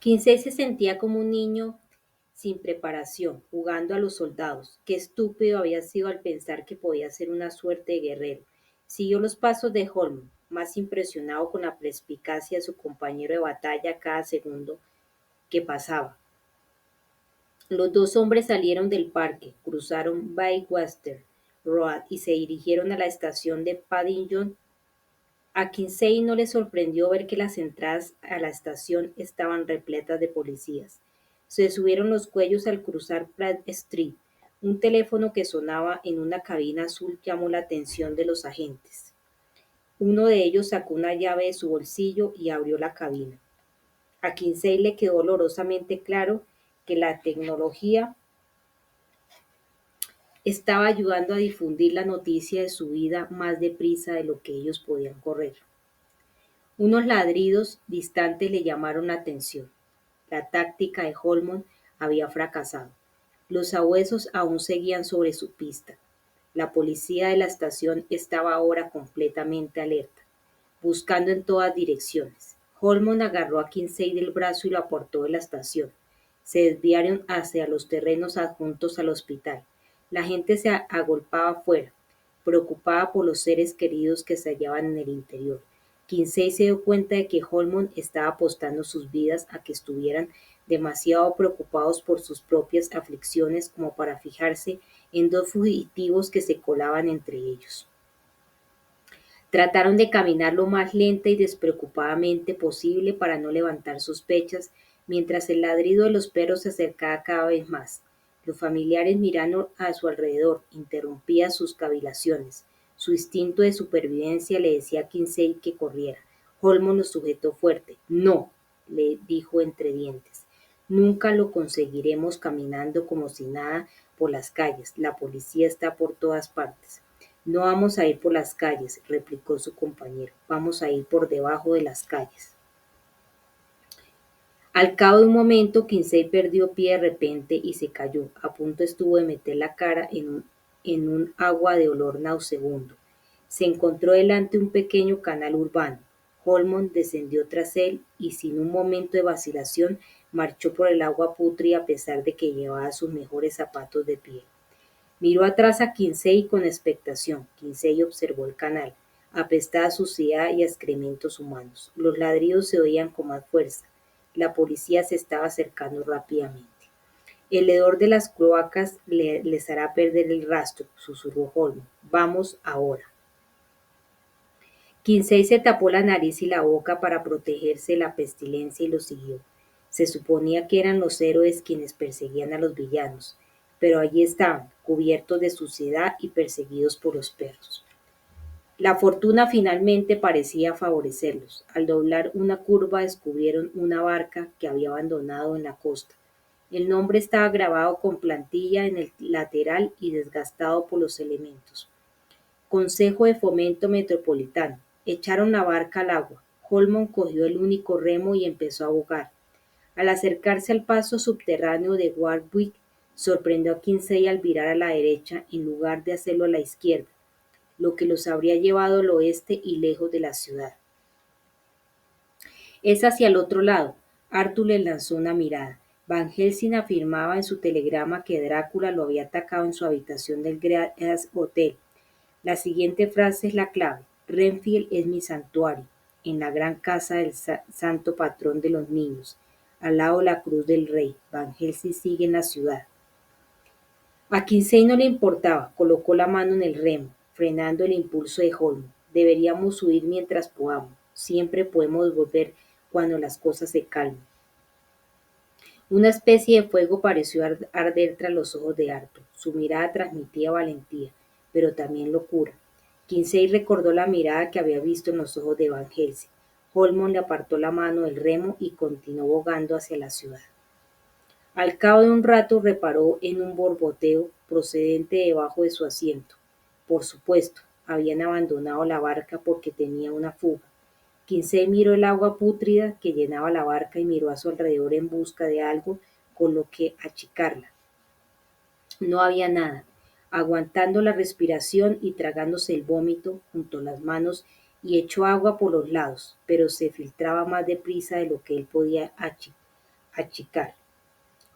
Kinsey se sentía como un niño sin preparación, jugando a los soldados. Qué estúpido había sido al pensar que podía ser una suerte de guerrero. Siguió los pasos de Holmes, más impresionado con la perspicacia de su compañero de batalla cada segundo que pasaba. Los dos hombres salieron del parque, cruzaron Bayswater Road y se dirigieron a la estación de Paddington. A Kinsey no le sorprendió ver que las entradas a la estación estaban repletas de policías. Se subieron los cuellos al cruzar Pratt Street. Un teléfono que sonaba en una cabina azul llamó la atención de los agentes. Uno de ellos sacó una llave de su bolsillo y abrió la cabina. A Kinsey le quedó dolorosamente claro que la tecnología estaba ayudando a difundir la noticia de su vida más deprisa de lo que ellos podían correr. Unos ladridos distantes le llamaron la atención. La táctica de Holmon había fracasado. Los sabuesos aún seguían sobre su pista. La policía de la estación estaba ahora completamente alerta, buscando en todas direcciones. Holmon agarró a Kinsey del brazo y lo apartó de la estación. Se desviaron hacia los terrenos adjuntos al hospital. La gente se agolpaba afuera, preocupada por los seres queridos que se hallaban en el interior. Kinsey se dio cuenta de que Holmon estaba apostando sus vidas a que estuvieran demasiado preocupados por sus propias aflicciones como para fijarse en dos fugitivos que se colaban entre ellos. Trataron de caminar lo más lenta y despreocupadamente posible para no levantar sospechas, mientras el ladrido de los perros se acercaba cada vez más. Los familiares mirando a su alrededor interrumpía sus cavilaciones. Su instinto de supervivencia le decía a Kinsey que corriera. Holmon lo sujetó fuerte. No, le dijo entre dientes. Nunca lo conseguiremos caminando como si nada por las calles. La policía está por todas partes. No vamos a ir por las calles, replicó su compañero. Vamos a ir por debajo de las calles. Al cabo de un momento, Kinsey perdió pie de repente y se cayó. A punto estuvo de meter la cara en un agua de olor nauseabundo. Se encontró delante un pequeño canal urbano. Holmon descendió tras él y sin un momento de vacilación marchó por el agua pútrida a pesar de que llevaba sus mejores zapatos de piel. Miró atrás a Kinsey con expectación. Kinsey observó el canal. Apestaba a suciedad y a excrementos humanos. Los ladridos se oían con más fuerza. La policía se estaba acercando rápidamente. El hedor de las cloacas les hará perder el rastro, susurró Holmes. Vamos ahora. Kinsey se tapó la nariz y la boca para protegerse de la pestilencia y lo siguió. Se suponía que eran los héroes quienes perseguían a los villanos, pero allí estaban, cubiertos de suciedad y perseguidos por los perros. La fortuna finalmente parecía favorecerlos. Al doblar una curva descubrieron una barca que había abandonado en la costa. El nombre estaba grabado con plantilla en el lateral y desgastado por los elementos. Consejo de Fomento Metropolitano. Echaron la barca al agua. Holmon cogió el único remo y empezó a bogar. Al acercarse al paso subterráneo de Warwick, sorprendió a Kinsey al virar a la derecha en lugar de hacerlo a la izquierda, lo que los habría llevado al oeste y lejos de la ciudad. Es hacia el otro lado. Arthur le lanzó una mirada. Van Helsing afirmaba en su telegrama que Drácula lo había atacado en su habitación del Grand Hotel. La siguiente frase es la clave. Renfield es mi santuario, en la gran casa del santo patrón de los niños, al lado de la cruz del rey. Van Helsing sigue en la ciudad. A Kinsey no le importaba, colocó la mano en el remo, frenando el impulso de Holmes. Deberíamos huir mientras podamos. Siempre podemos volver cuando las cosas se calmen. Una especie de fuego pareció arder tras los ojos de Arthur. Su mirada transmitía valentía, pero también locura. Kinsey recordó la mirada que había visto en los ojos de Van Helsing. Holmes le apartó la mano del remo y continuó bogando hacia la ciudad. Al cabo de un rato reparó en un borboteo procedente debajo de su asiento. Por supuesto, habían abandonado la barca porque tenía una fuga. Kinsey miró el agua pútrida que llenaba la barca y miró a su alrededor en busca de algo con lo que achicarla. No había nada. Aguantando la respiración y tragándose el vómito, juntó las manos y echó agua por los lados, pero se filtraba más deprisa de lo que él podía achicar.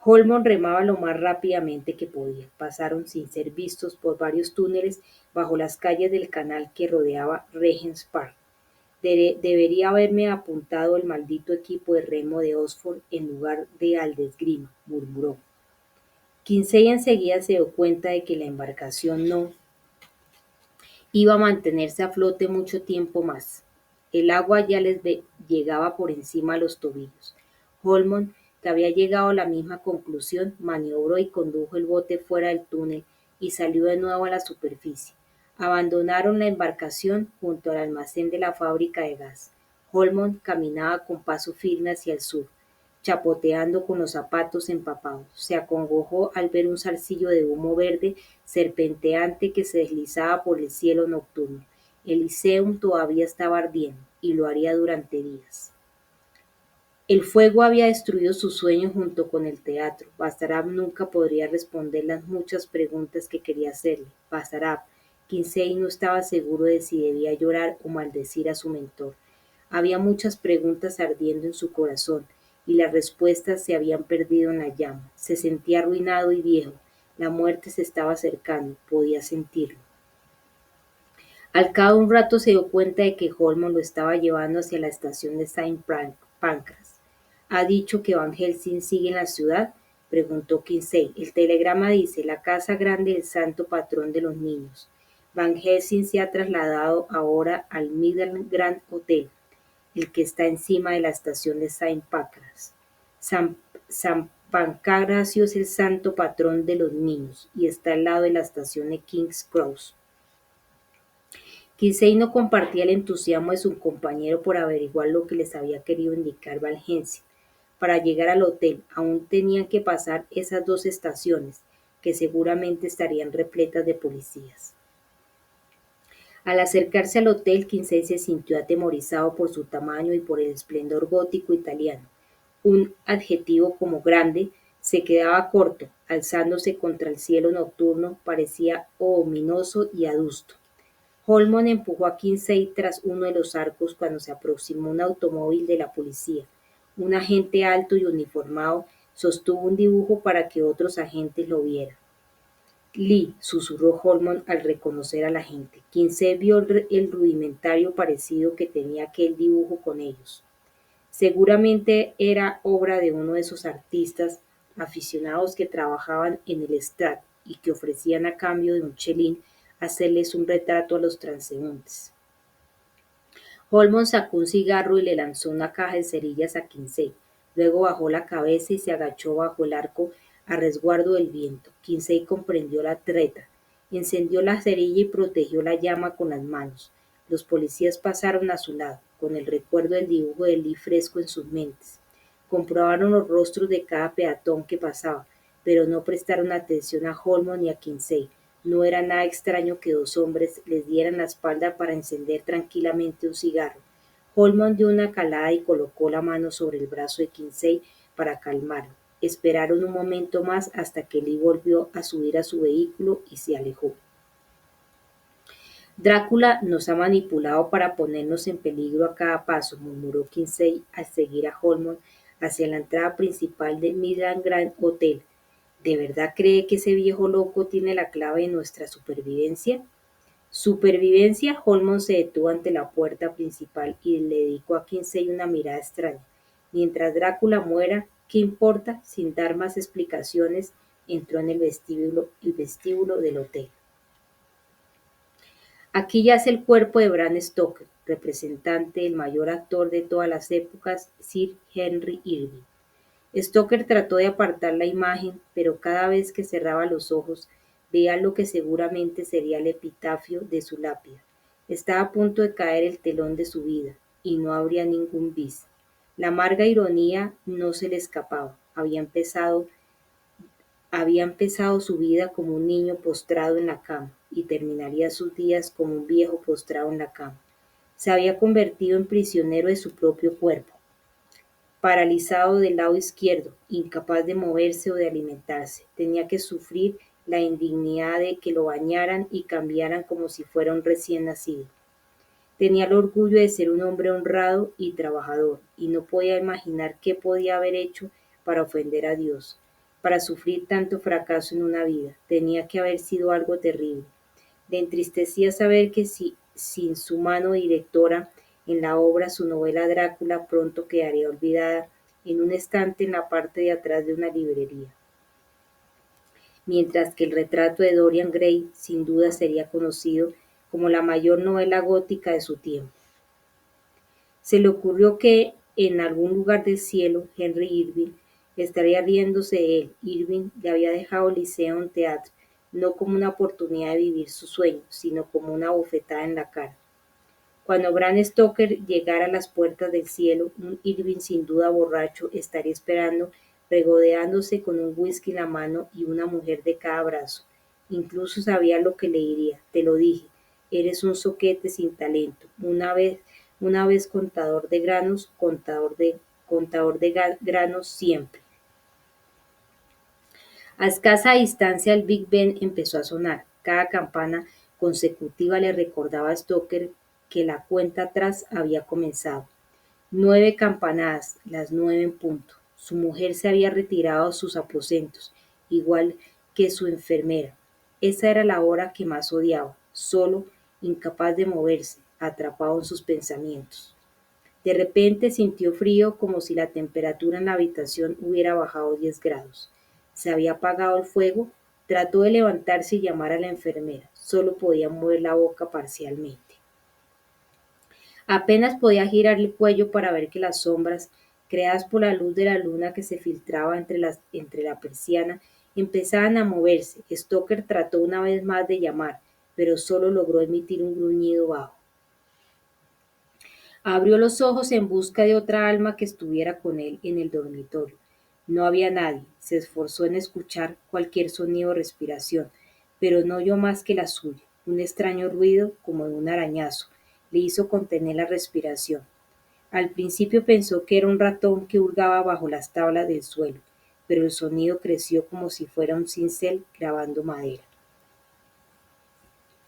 Holmon remaba lo más rápidamente que podía. Pasaron sin ser vistos por varios túneles bajo las calles del canal que rodeaba Regent's Park. Debería haberme apuntado el maldito equipo de remo de Oxford en lugar de al de esgrima, murmuró. Kinsey enseguida se dio cuenta de que la embarcación no iba a mantenerse a flote mucho tiempo más. El agua ya les llegaba por encima a los tobillos. Holmon, que había llegado a la misma conclusión, maniobró y condujo el bote fuera del túnel y salió de nuevo a la superficie. Abandonaron la embarcación junto al almacén de la fábrica de gas. Holmon caminaba con paso firme hacia el sur, chapoteando con los zapatos empapados. Se acongojó al ver un zarcillo de humo verde serpenteante que se deslizaba por el cielo nocturno. El Lyceum todavía estaba ardiendo, y lo haría durante días. El fuego había destruido sus sueños junto con el teatro. Basarab nunca podría responder las muchas preguntas que quería hacerle. Basarab. Kinsey no estaba seguro de si debía llorar o maldecir a su mentor. Había muchas preguntas ardiendo en su corazón, y las respuestas se habían perdido en la llama. Se sentía arruinado y viejo. La muerte se estaba acercando, podía sentirlo. Al cabo de un rato se dio cuenta de que Holmon lo estaba llevando hacia la estación de Saint Pancras. ¿Ha dicho que Van Helsing sigue en la ciudad?, preguntó Kinsey. El telegrama dice: la casa grande del santo patrón de los niños. Van Helsing se ha trasladado ahora al Midland Grand Hotel, el que está encima de la estación de Saint Pancras. San Pancracio es el santo patrón de los niños y está al lado de la estación de King's Cross. Kinsey no compartía el entusiasmo de su compañero por averiguar lo que les había querido indicar Van Helsing. Para llegar al hotel aún tenían que pasar esas dos estaciones, que seguramente estarían repletas de policías. Al acercarse al hotel, Kinsey se sintió atemorizado por su tamaño y por el esplendor gótico italiano. Un adjetivo como grande se quedaba corto, alzándose contra el cielo nocturno, parecía ominoso y adusto. Holmon empujó a Kinsey tras uno de los arcos cuando se aproximó un automóvil de la policía. Un agente alto y uniformado sostuvo un dibujo para que otros agentes lo vieran. Lee, susurró Holmon al reconocer al agente. Kinsey vio el rudimentario parecido que tenía aquel dibujo con ellos. Seguramente era obra de uno de esos artistas aficionados que trabajaban en el Strat y que ofrecían a cambio de un chelín hacerles un retrato a los transeúntes. Holmon sacó un cigarro y le lanzó una caja de cerillas a Kinsey. Luego bajó la cabeza y se agachó bajo el arco a resguardo del viento. Kinsey comprendió la treta. Encendió la cerilla y protegió la llama con las manos. Los policías pasaron a su lado, con el recuerdo del dibujo de Lee fresco en sus mentes. Comprobaron los rostros de cada peatón que pasaba, pero no prestaron atención a Holmon ni a Kinsey. No era nada extraño que dos hombres les dieran la espalda para encender tranquilamente un cigarro. Holmon dio una calada y colocó la mano sobre el brazo de Kinsey para calmarlo. Esperaron un momento más hasta que Lee volvió a subir a su vehículo y se alejó. Drácula nos ha manipulado para ponernos en peligro a cada paso, murmuró Kinsey al seguir a Holmon hacia la entrada principal del Midland Grand Hotel. ¿De verdad cree que ese viejo loco tiene la clave de nuestra supervivencia? ¿Supervivencia? Holmon se detuvo ante la puerta principal y le dedicó a Kinsey una mirada extraña. Mientras Drácula muera, ¿qué importa? Sin dar más explicaciones, entró en el vestíbulo del hotel. Aquí yace el cuerpo de Bram Stoker, representante del mayor actor de todas las épocas, Sir Henry Irving. Stoker trató de apartar la imagen, pero cada vez que cerraba los ojos veía lo que seguramente sería el epitafio de su lápida. Estaba a punto de caer el telón de su vida, y no habría ningún bis. La amarga ironía no se le escapaba. Había empezado su vida como un niño postrado en la cama, y terminaría sus días como un viejo postrado en la cama. Se había convertido en prisionero de su propio cuerpo, paralizado del lado izquierdo, incapaz de moverse o de alimentarse. Tenía que sufrir la indignidad de que lo bañaran y cambiaran como si fuera un recién nacido. Tenía el orgullo de ser un hombre honrado y trabajador, y no podía imaginar qué podía haber hecho para ofender a Dios, para sufrir tanto fracaso en una vida. Tenía que haber sido algo terrible. Le entristecía saber que sin su mano directora en la obra, su novela Drácula pronto quedaría olvidada en un estante en la parte de atrás de una librería, mientras que el retrato de Dorian Gray sin duda sería conocido como la mayor novela gótica de su tiempo. Se le ocurrió que en algún lugar del cielo Henry Irving estaría riéndose de él. Irving le había dejado Lyceum Theatre no como una oportunidad de vivir su sueño, sino como una bofetada en la cara. Cuando Bram Stoker llegara a las puertas del cielo, un Irving sin duda borracho estaría esperando, regodeándose con un whisky en la mano y una mujer de cada brazo. Incluso sabía lo que le diría. Te lo dije, eres un zoquete sin talento. Una vez contador de granos, granos siempre. A escasa distancia el Big Ben empezó a sonar. Cada campana consecutiva le recordaba a Stoker que la cuenta atrás había comenzado. 9 campanadas, las 9 en punto. Su mujer se había retirado a sus aposentos, igual que su enfermera. Esa era la hora que más odiaba, solo, incapaz de moverse, atrapado en sus pensamientos. De repente sintió frío como si la temperatura en la habitación hubiera bajado 10 grados. Se había apagado el fuego, trató de levantarse y llamar a la enfermera. Solo podía mover la boca parcialmente. Apenas podía girar el cuello para ver que las sombras, creadas por la luz de la luna que se filtraba entre la persiana, empezaban a moverse. Stoker trató una vez más de llamar, pero solo logró emitir un gruñido bajo. Abrió los ojos en busca de otra alma que estuviera con él en el dormitorio. No había nadie. Se esforzó en escuchar cualquier sonido o respiración, pero no oyó más que la suya. Un extraño ruido, como de un arañazo, le hizo contener la respiración. Al principio pensó que era un ratón que hurgaba bajo las tablas del suelo, pero el sonido creció como si fuera un cincel grabando madera.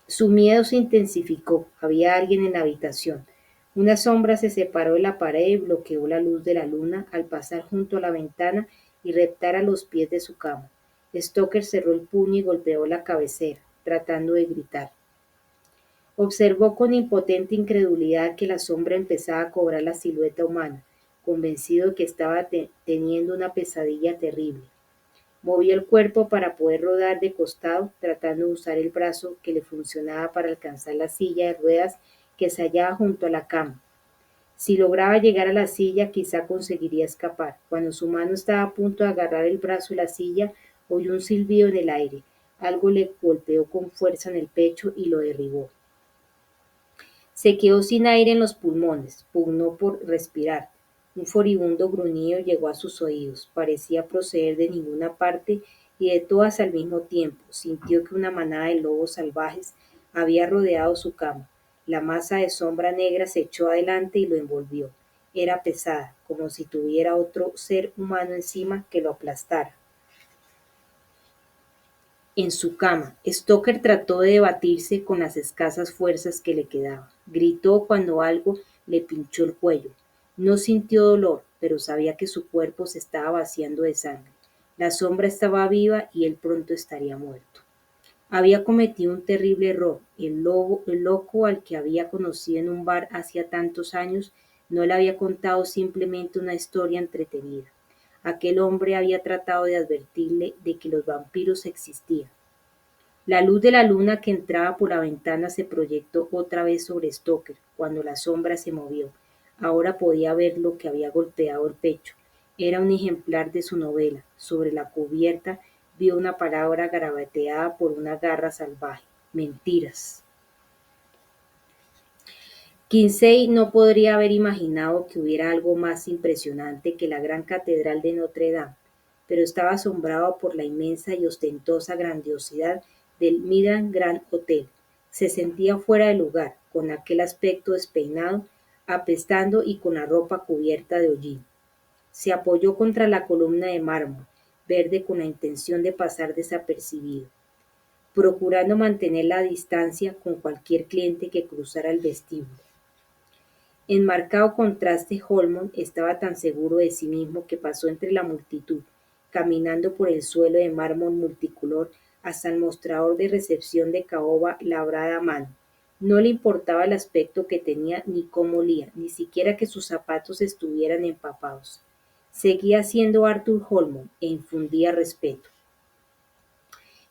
Su miedo se intensificó. Había alguien en la habitación. Una sombra se separó de la pared y bloqueó la luz de la luna al pasar junto a la ventana y reptar a los pies de su cama. Stoker cerró el puño y golpeó la cabecera, tratando de gritar. Observó con impotente incredulidad que la sombra empezaba a cobrar la silueta humana, convencido de que estaba teniendo una pesadilla terrible. Movió el cuerpo para poder rodar de costado, tratando de usar el brazo que le funcionaba para alcanzar la silla de ruedas que se hallaba junto a la cama. Si lograba llegar a la silla, quizá conseguiría escapar. Cuando su mano estaba a punto de agarrar el brazo de la silla, oyó un silbido en el aire. Algo le golpeó con fuerza en el pecho y lo derribó. Se quedó sin aire en los pulmones, pugnó por respirar. Un furibundo gruñido llegó a sus oídos. Parecía proceder de ninguna parte y de todas al mismo tiempo. Sintió que una manada de lobos salvajes había rodeado su cama. La masa de sombra negra se echó adelante y lo envolvió. Era pesada, como si tuviera otro ser humano encima que lo aplastara. En su cama, Stoker trató de debatirse con las escasas fuerzas que le quedaban. Gritó cuando algo le pinchó el cuello. No sintió dolor, pero sabía que su cuerpo se estaba vaciando de sangre. La sombra estaba viva y él pronto estaría muerto. Había cometido un terrible error. El loco al que había conocido en un bar hacía tantos años no le había contado simplemente una historia entretenida. Aquel hombre había tratado de advertirle de que los vampiros existían. La luz de la luna que entraba por la ventana se proyectó otra vez sobre Stoker cuando la sombra se movió. Ahora podía ver lo que había golpeado el pecho. Era un ejemplar de su novela. Sobre la cubierta vio una palabra garabateada por una garra salvaje. Mentiras. Kinsey no podría haber imaginado que hubiera algo más impresionante que la gran catedral de Notre Dame, pero estaba asombrado por la inmensa y ostentosa grandiosidad del Midland Grand Hotel. Se sentía fuera de lugar, con aquel aspecto despeinado, apestando y con la ropa cubierta de hollín. Se apoyó contra la columna de mármol, verde con la intención de pasar desapercibido, procurando mantener la distancia con cualquier cliente que cruzara el vestíbulo. En marcado contraste, Holmon estaba tan seguro de sí mismo que pasó entre la multitud, caminando por el suelo de mármol multicolor hasta el mostrador de recepción de caoba labrada a mano. No le importaba el aspecto que tenía ni cómo olía, ni siquiera que sus zapatos estuvieran empapados. Seguía siendo Arthur Holmon e infundía respeto.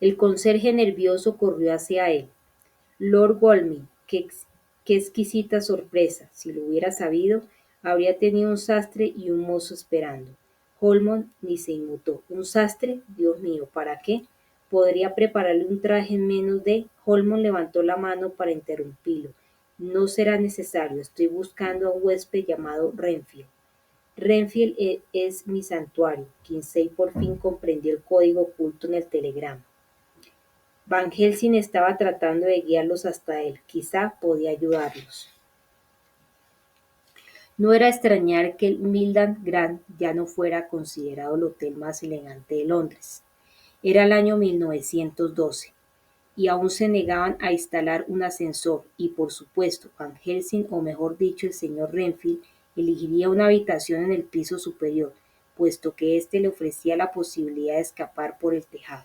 El conserje nervioso corrió hacia él. Lord Godalming, qué exquisita sorpresa. Si lo hubiera sabido, habría tenido un sastre y un mozo esperando. Holmon ni se inmutó. ¿Un sastre? Dios mío, ¿para qué? Podría prepararle un traje en menos de... Holmon levantó la mano para interrumpirlo. No será necesario. Estoy buscando a un huésped llamado Renfield. Renfield es mi santuario. Kinsey por fin comprendió el código oculto en el telegrama. Van Helsing estaba tratando de guiarlos hasta él. Quizá podía ayudarlos. No era extrañar que el Mildan Grand ya no fuera considerado el hotel más elegante de Londres. Era el año 1912 y aún se negaban a instalar un ascensor y, por supuesto, Van Helsing, o mejor dicho, el señor Renfield, elegiría una habitación en el piso superior, puesto que éste le ofrecía la posibilidad de escapar por el tejado.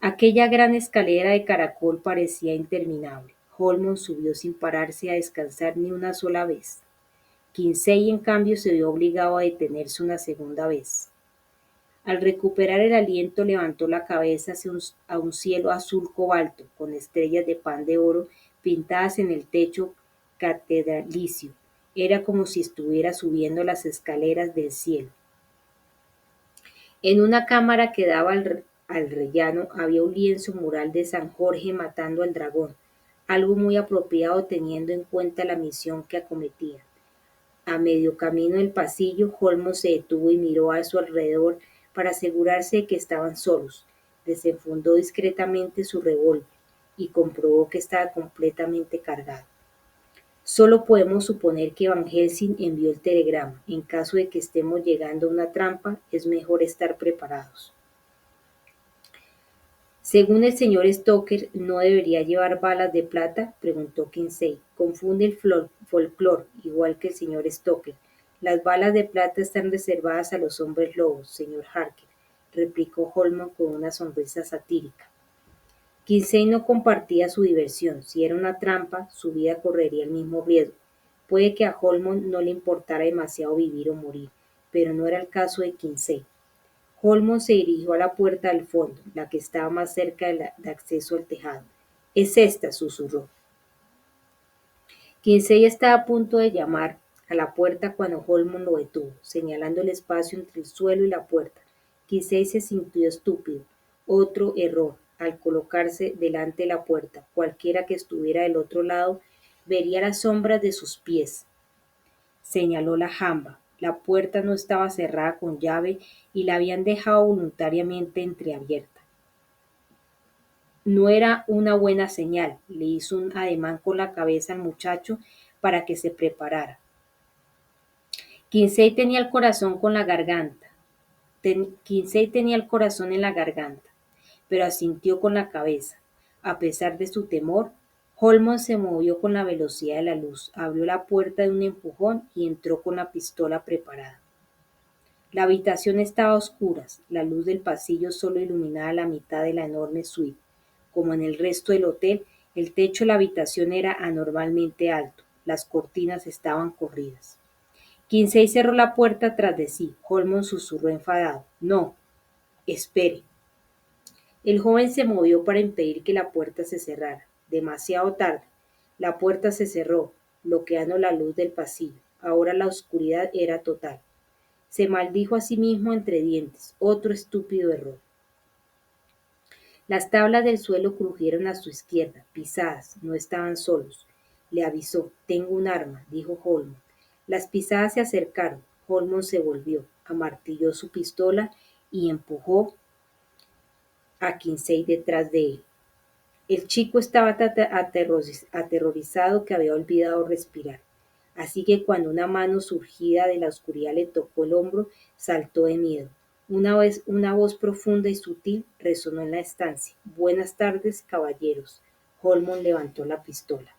Aquella gran escalera de caracol parecía interminable. Holmon subió sin pararse a descansar ni una sola vez. Kinsey, en cambio, se vio obligado a detenerse una segunda vez. Al recuperar el aliento, levantó la cabeza a un cielo azul cobalto, con estrellas de pan de oro pintadas en el techo catedralicio. Era como si estuviera subiendo las escaleras del cielo. En una cámara que daba al rellano había un lienzo mural de San Jorge matando al dragón, algo muy apropiado teniendo en cuenta la misión que acometía. A medio camino del pasillo, Holmon se detuvo y miró a su alrededor para asegurarse de que estaban solos. Desenfundó discretamente su revólver y comprobó que estaba completamente cargado. Solo podemos suponer que Van Helsing envió el telegrama. En caso de que estemos llegando a una trampa, es mejor estar preparados. Según el señor Stoker, ¿no debería llevar balas de plata?, preguntó Kinsey. Confunde el folclore, igual que el señor Stoker. Las balas de plata están reservadas a los hombres lobos, señor Harker, replicó Holmon con una sonrisa satírica. Kinsey no compartía su diversión. Si era una trampa, su vida correría el mismo riesgo. Puede que a Holmon no le importara demasiado vivir o morir, pero no era el caso de Kinsey. Holmon se dirigió a la puerta del fondo, la que estaba más cerca de acceso al tejado. «Es esta», susurró. Kinsey estaba a punto de llamar a la puerta cuando Holmon lo detuvo, señalando el espacio entre el suelo y la puerta. Kinsey se sintió estúpido. Otro error. Al colocarse delante de la puerta, cualquiera que estuviera del otro lado vería las sombras de sus pies. Señaló la jamba. La puerta no estaba cerrada con llave y la habían dejado voluntariamente entreabierta. No era una buena señal. Le hizo un ademán con la cabeza al muchacho para que se preparara. Kinsey tenía el corazón con la garganta. Kinsey tenía el corazón en la garganta, pero asintió con la cabeza. A pesar de su temor, Holmon se movió con la velocidad de la luz, abrió la puerta de un empujón y entró con la pistola preparada. La habitación estaba a oscuras, la luz del pasillo solo iluminaba la mitad de la enorme suite. Como en el resto del hotel, el techo de la habitación era anormalmente alto, las cortinas estaban corridas. Kinsey cerró la puerta tras de sí. Holmon susurró enfadado: «No, espere». El joven se movió para impedir que la puerta se cerrara. Demasiado tarde. La puerta se cerró, bloqueando la luz del pasillo. Ahora la oscuridad era total. Se maldijo a sí mismo entre dientes. Otro estúpido error. Las tablas del suelo crujieron a su izquierda, pisadas. No estaban solos. Le avisó: «Tengo un arma», dijo Holmon. Las pisadas se acercaron. Holmon se volvió, amartilló su pistola y empujó a Kinsey detrás de él. El chico estaba tan aterrorizado que había olvidado respirar. Así que cuando una mano surgida de la oscuridad le tocó el hombro, saltó de miedo. Una voz profunda y sutil resonó en la estancia: «Buenas tardes, caballeros». Holmon levantó la pistola.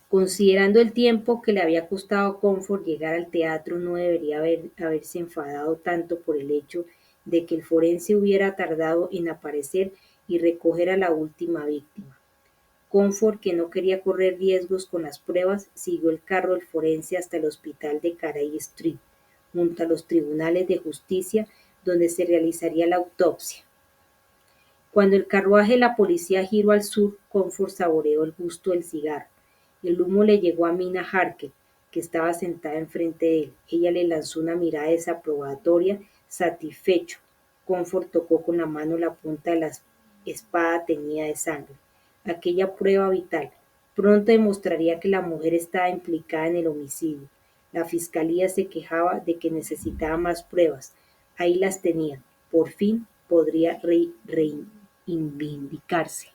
Considerando el tiempo que le había costado a Comfort llegar al teatro, no debería haberse enfadado tanto por el hecho de que el forense hubiera tardado en aparecer y recoger a la última víctima. Comfort, que no quería correr riesgos con las pruebas, siguió el carro del forense hasta el hospital de Carey Street, junto a los tribunales de justicia donde se realizaría la autopsia. Cuando el carruaje de la policía giró al sur, Comfort saboreó el gusto del cigarro. El humo le llegó a Mina Harker, que estaba sentada enfrente de él. Ella le lanzó una mirada desaprobatoria, satisfecho. Comfort tocó con la mano la punta de la espada teñida de sangre. Aquella prueba vital pronto demostraría que la mujer estaba implicada en el homicidio. La fiscalía se quejaba de que necesitaba más pruebas. Ahí las tenía. Por fin podría reivindicarse.